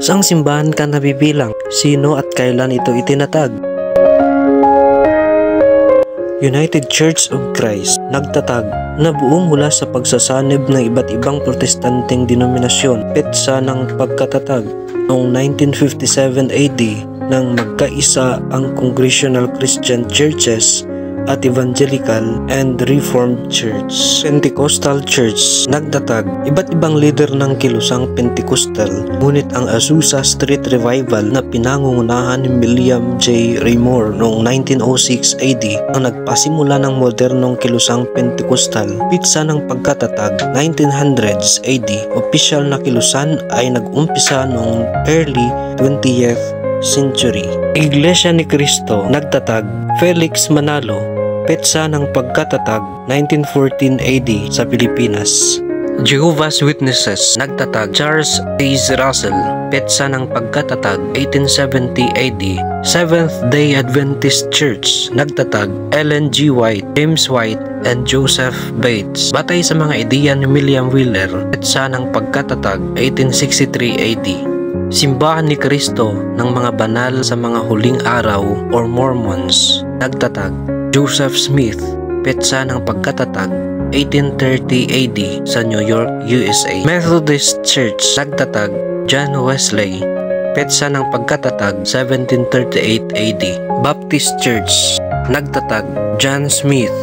Saang simbahan ka nabibilang? Sino at kailan ito itinatag? United Church of Christ, nagtatag, nabuo mula sa pagsasanib ng iba't ibang protestanteng denominasyon. Petsa ng pagkatatag noong 1957 AD nang magkaisa ang Congregational Christian Churches at Evangelical and Reformed Church. Pentecostal Church, nagtatag, iba't ibang leader ng kilusang Pentecostal, ngunit ang Azusa Street Revival na pinangungunahan ni William J. Raymore noong 1906 AD ang nagpasimula ng modernong kilusang Pentecostal. Pitsa ng pagkatatag, 1900s AD, opisyal na kilusan ay nag-umpisa noong early 20th century. Iglesia ni Cristo, nagtatag, Felix Manalo, petsa ng pagkatatag 1914 AD sa Pilipinas. Jehovah's Witnesses, nagtatag, Charles Taze Russell, petsa ng pagkatatag 1870 AD. Seventh-day Adventist Church, nagtatag, Ellen G. White, James White, and Joseph Bates. Batay sa mga ideya ni William Wheeler, petsa ng pagkatatag 1863 AD. Simbahan ni Cristo ng mga banal sa mga huling araw or Mormons, nagtatag, Joseph Smith, petsa ng pagkatatag 1830 AD sa New York, USA. Methodist Church, nagtatag, John Wesley, petsa ng pagkatatag 1738 AD. Baptist Church, nagtatag, John Smith,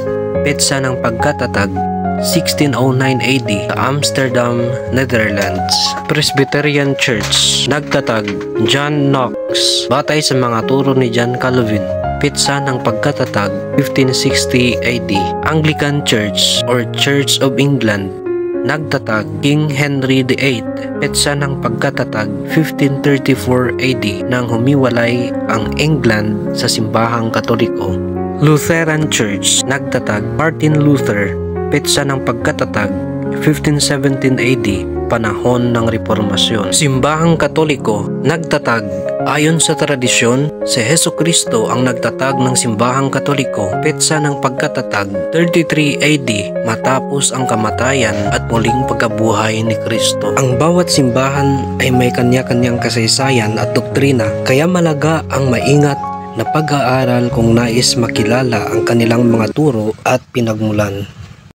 petsa ng pagkatatag 1609 AD sa Amsterdam, Netherlands. Presbyterian Church, nagtatag, John Knox, batay sa mga turo ni John Calvin, petsa ng pagkatatag 1560 AD. Anglican Church or Church of England, nagtatag, King Henry VIII, petsa ng pagkatatag 1534 AD nang humiwalay ang England sa simbahang Katoliko. Lutheran Church, nagtatag, Martin Luther, petsa ng pagkatatag 1517 AD, panahon ng Reformasyon. Simbahang Katoliko, nagtatag, ayon sa tradisyon, si Hesukristo ang nagtatag ng Simbahang Katoliko, petsa ng pagkatatag 33 AD matapos ang kamatayan at muling pagkabuhay ni Kristo. Ang bawat simbahan ay may kanya-kanyang kasaysayan at doktrina, kaya malaga ang maingat na pag-aaral kung nais makilala ang kanilang mga turo at pinagmulan.